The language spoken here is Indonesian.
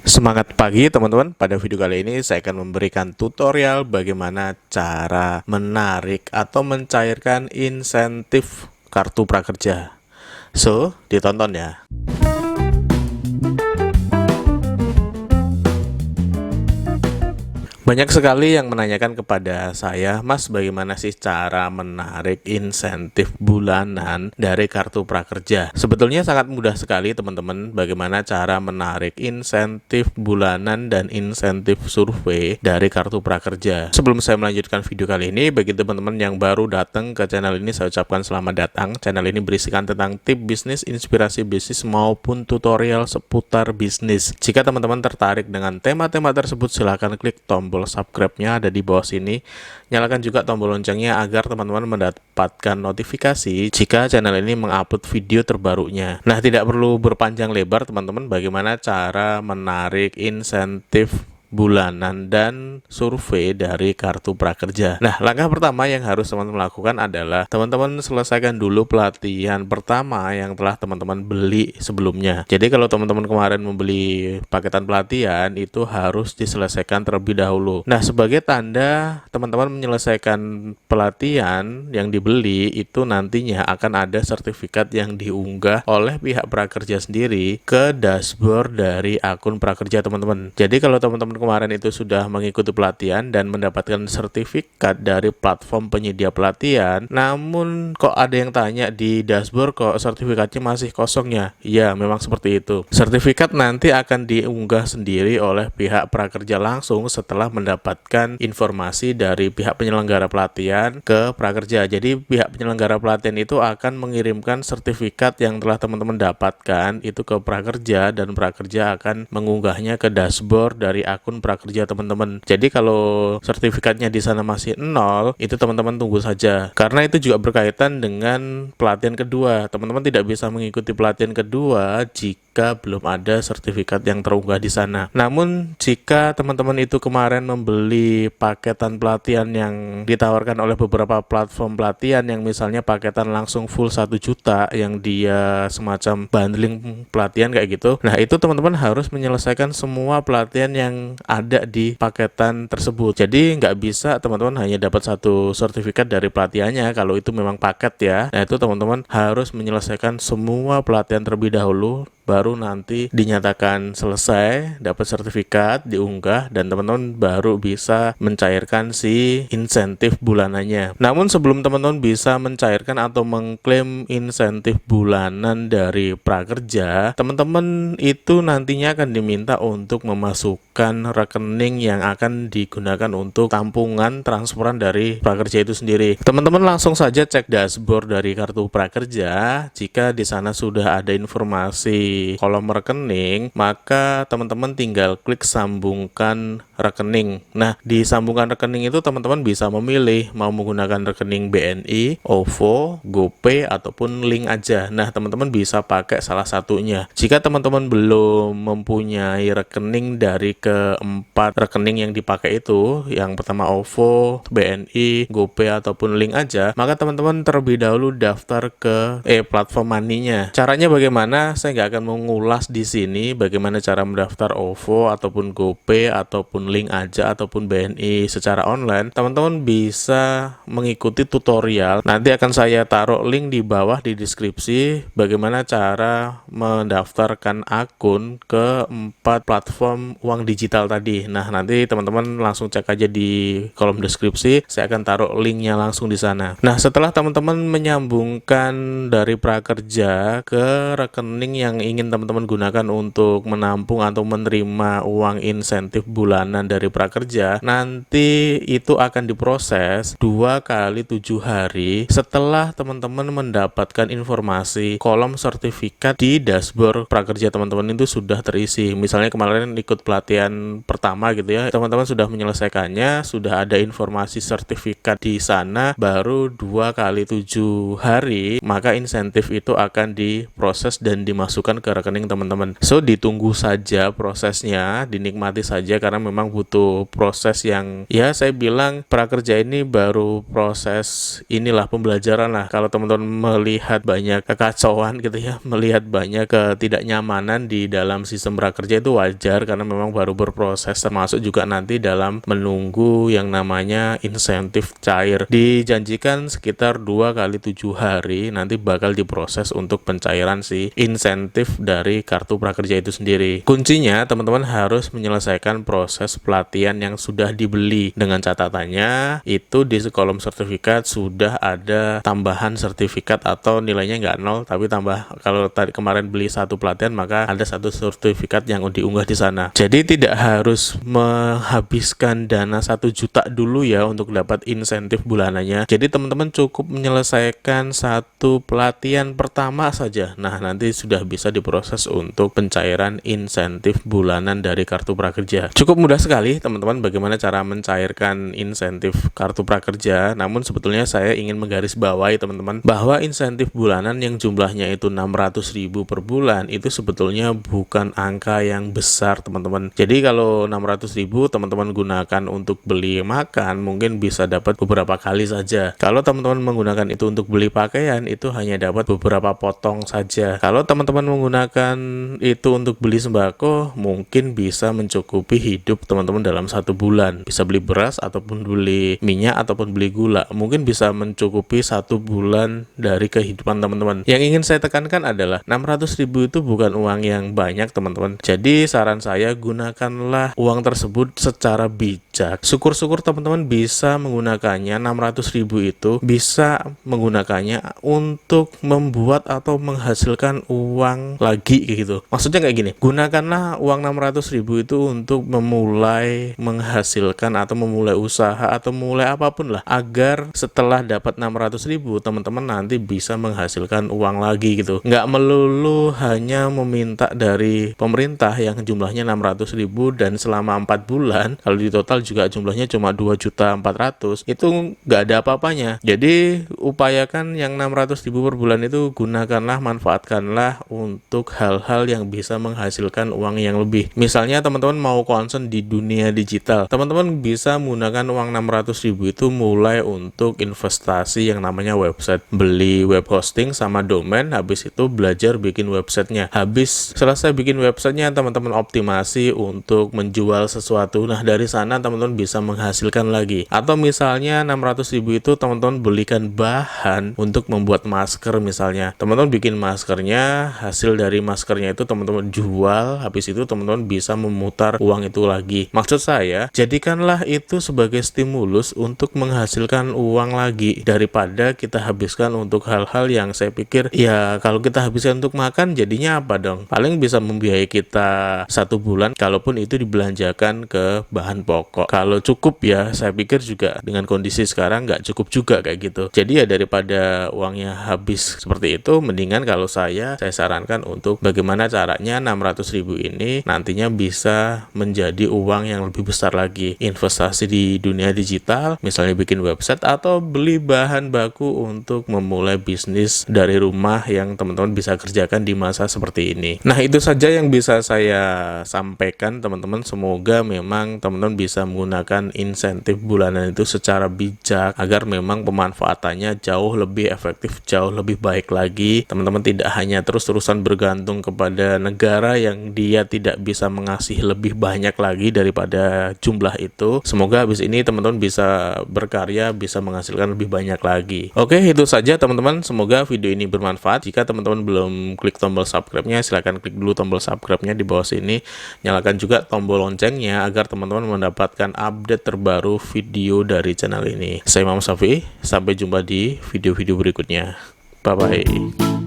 Semangat pagi teman-teman, pada video kali ini saya akan memberikan tutorial bagaimana cara menarik atau mencairkan insentif kartu prakerja. So, ditonton ya. Banyak sekali yang menanyakan kepada saya, Mas, bagaimana sih cara menarik insentif bulanan dari kartu prakerja? Sebetulnya sangat mudah sekali teman-teman, bagaimana cara menarik insentif bulanan dan insentif survei dari kartu prakerja. Sebelum saya melanjutkan video kali ini, bagi teman-teman yang baru datang ke channel ini, saya ucapkan selamat datang. Channel ini berisikan tentang tip bisnis, inspirasi bisnis, maupun tutorial seputar bisnis. Jika teman-teman tertarik dengan tema-tema tersebut, silahkan klik tombol subscribe-nya ada di bawah sini. Nyalakan juga tombol loncengnya agar teman-teman mendapatkan notifikasi jika channel ini mengupload video terbarunya. Nah, tidak perlu berpanjang lebar teman-teman, bagaimana cara menarik insentif bulanan dan survei dari kartu prakerja. Nah, langkah pertama yang harus teman-teman lakukan adalah teman-teman selesaikan dulu pelatihan pertama yang telah teman-teman beli sebelumnya. Jadi kalau teman-teman kemarin membeli paketan pelatihan, itu harus diselesaikan terlebih dahulu. Nah, sebagai tanda teman-teman menyelesaikan pelatihan yang dibeli, itu nantinya akan ada sertifikat yang diunggah oleh pihak prakerja sendiri ke dashboard dari akun prakerja teman-teman. Jadi kalau teman-teman kemarin itu sudah mengikuti pelatihan dan mendapatkan sertifikat dari platform penyedia pelatihan, namun kok ada yang tanya di dashboard kok sertifikatnya masih kosong ya? Ya, memang seperti itu. Sertifikat nanti akan diunggah sendiri oleh pihak prakerja langsung setelah mendapatkan informasi dari pihak penyelenggara pelatihan ke prakerja. Jadi pihak penyelenggara pelatihan itu akan mengirimkan sertifikat yang telah teman-teman dapatkan itu ke prakerja, dan prakerja akan mengunggahnya ke dashboard dari akun prakerja teman-teman. Jadi kalau sertifikatnya di sana masih 0, itu teman-teman tunggu saja. Karena itu juga berkaitan dengan pelatihan kedua. Teman-teman tidak bisa mengikuti pelatihan kedua jika belum ada sertifikat yang terunggah di sana. Namun jika teman-teman itu kemarin membeli paketan pelatihan yang ditawarkan oleh beberapa platform pelatihan, yang misalnya paketan langsung full 1 juta yang dia semacam bundling pelatihan kayak gitu. Nah, itu teman-teman harus menyelesaikan semua pelatihan yang ada di paketan tersebut. Jadi nggak bisa teman-teman hanya dapat satu sertifikat dari pelatihannya kalau itu memang paket ya. Nah, itu teman-teman harus menyelesaikan semua pelatihan terlebih dahulu, baru nanti dinyatakan selesai, dapat sertifikat, diunggah, dan teman-teman baru bisa mencairkan si insentif bulanannya. Namun sebelum teman-teman bisa mencairkan atau mengklaim insentif bulanan dari prakerja, teman-teman itu nantinya akan diminta untuk memasukkan rekening yang akan digunakan untuk tampungan transferan dari prakerja itu sendiri. Teman-teman langsung saja cek dashboard dari kartu prakerja. Jika di sana sudah ada informasi kolom rekening, maka teman-teman tinggal klik sambungkan rekening. Nah, di sambungkan rekening itu teman-teman bisa memilih mau menggunakan rekening BNI, OVO, GoPay, ataupun link aja. Nah, teman-teman bisa pakai salah satunya. Jika teman-teman belum mempunyai rekening dari keempat rekening yang dipakai itu, yang pertama OVO, BNI, GoPay, ataupun link aja, maka teman-teman terlebih dahulu daftar ke platform money-nya. Caranya bagaimana? Saya nggak akan mengulas di sini bagaimana cara mendaftar OVO ataupun GoPay ataupun link aja ataupun BNI secara online. Teman-teman bisa mengikuti tutorial. Nanti akan saya taruh link di bawah di deskripsi bagaimana cara mendaftarkan akun ke 4 platform uang digital tadi. Nah, nanti teman-teman langsung cek aja di kolom deskripsi. Saya akan taruh linknya langsung di sana. Nah, setelah teman-teman menyambungkan dari prakerja ke rekening yang ingin teman-teman gunakan untuk menampung atau menerima uang insentif bulanan dari prakerja, nanti itu akan diproses 2 kali 7 hari setelah teman-teman mendapatkan informasi kolom sertifikat di dashboard prakerja teman-teman itu sudah terisi. Misalnya kemarin ikut pelatihan pertama gitu ya, teman-teman sudah menyelesaikannya, sudah ada informasi sertifikat di sana, baru 2 kali 7 hari maka insentif itu akan diproses dan dimasukkan teman-teman ke rekening teman-teman. So ditunggu saja prosesnya, dinikmati saja karena memang butuh proses yang ya saya bilang prakerja ini baru proses inilah pembelajaran lah. Kalau teman-teman melihat banyak kekacauan gitu ya, melihat banyak ketidaknyamanan di dalam sistem prakerja itu wajar karena memang baru berproses, termasuk juga nanti dalam menunggu yang namanya insentif cair. Dijanjikan sekitar 2 kali 7 hari nanti bakal diproses untuk pencairan si insentif dari kartu prakerja itu sendiri. Kuncinya teman-teman harus menyelesaikan proses pelatihan yang sudah dibeli, dengan catatannya itu di kolom sertifikat sudah ada tambahan sertifikat atau nilainya nggak 0 tapi tambah, kalau tadi kemarin beli 1 pelatihan maka ada 1 sertifikat yang diunggah di sana. Jadi tidak harus menghabiskan dana 1 juta dulu ya untuk dapat insentif bulanannya. Jadi teman-teman cukup menyelesaikan 1 pelatihan pertama saja. Nah, nanti sudah bisa diproses untuk pencairan insentif bulanan dari kartu prakerja. Cukup mudah sekali teman-teman bagaimana cara mencairkan insentif kartu prakerja. Namun sebetulnya saya ingin menggarisbawahi teman-teman bahwa insentif bulanan yang jumlahnya itu 600.000 per bulan itu sebetulnya bukan angka yang besar teman-teman. Jadi kalau 600.000 teman-teman gunakan untuk beli makan mungkin bisa dapat beberapa kali saja. Kalau teman-teman menggunakan itu untuk beli pakaian itu hanya dapat beberapa potong saja. Kalau teman-teman menggunakan itu untuk beli sembako mungkin bisa mencukupi hidup teman-teman dalam 1 bulan. Bisa beli beras ataupun beli minyak ataupun beli gula, mungkin bisa mencukupi 1 bulan dari kehidupan teman-teman. Yang ingin saya tekankan adalah 600.000 itu bukan uang yang banyak teman-teman. Jadi saran saya gunakanlah uang tersebut secara bijak. Syukur-syukur teman-teman bisa menggunakannya, 600.000 itu bisa menggunakannya untuk membuat atau menghasilkan uang lagi gitu. Maksudnya kayak gini, gunakanlah uang 600.000 itu untuk memulai menghasilkan atau memulai usaha atau memulai apapun lah, agar setelah dapat 600.000 teman-teman nanti bisa menghasilkan uang lagi gitu. Nggak melulu hanya meminta dari pemerintah yang jumlahnya 600.000 dan selama 4 bulan kalau di total juga jumlahnya cuma 2.400.000, itu nggak ada apa-apanya. Jadi upayakan yang 600.000 per bulan itu gunakanlah, manfaatkanlah untuk hal-hal yang bisa menghasilkan uang yang lebih. Misalnya teman-teman mau concern di dunia digital, teman-teman bisa menggunakan uang 600.000 itu mulai untuk investasi yang namanya website, beli web hosting sama domain, habis itu belajar bikin websitenya. Habis selesai bikin websitenya teman-teman optimasi untuk menjual sesuatu. Nah dari sana teman-teman bisa menghasilkan lagi. Atau misalnya 600.000 itu teman-teman belikan bahan untuk membuat masker misalnya. Teman-teman bikin maskernya, hasil dari maskernya itu teman-teman jual, habis itu teman-teman bisa memutar uang itu lagi. Maksud saya, jadikanlah itu sebagai stimulus untuk menghasilkan uang lagi daripada kita habiskan untuk hal-hal yang saya pikir ya kalau kita habiskan untuk makan jadinya apa dong? Paling bisa membiayai kita 1 bulan kalaupun itu dibelanjakan ke bahan pokok. Kalau cukup ya saya pikir juga dengan kondisi sekarang nggak cukup juga kayak gitu. Jadi ya daripada uangnya habis seperti itu, mendingan kalau saya sarankan untuk bagaimana caranya 600.000 ini nantinya bisa menjadi uang yang lebih besar lagi. Investasi di dunia digital, misalnya bikin website atau beli bahan baku untuk memulai bisnis dari rumah yang teman-teman bisa kerjakan di masa seperti ini. Nah itu saja yang bisa saya sampaikan teman-teman. Semoga memang teman-teman bisa menggunakan insentif bulanan itu secara bijak agar memang pemanfaatannya jauh lebih efektif, jauh lebih baik lagi. Teman-teman tidak hanya terus-terusan bergantung kepada negara yang dia tidak bisa mengasih lebih banyak lagi daripada jumlah itu. Semoga habis ini teman-teman bisa berkarya, bisa menghasilkan lebih banyak lagi. Oke, itu saja teman-teman. Semoga video ini bermanfaat. Jika teman-teman belum klik tombol subscribe-nya, silahkan klik dulu tombol subscribe-nya di bawah sini. Nyalakan juga tombol loncengnya agar teman-teman mendapatkan update terbaru video dari channel ini. Saya Imam Safi, sampai jumpa di video-video berikutnya. Bye-bye.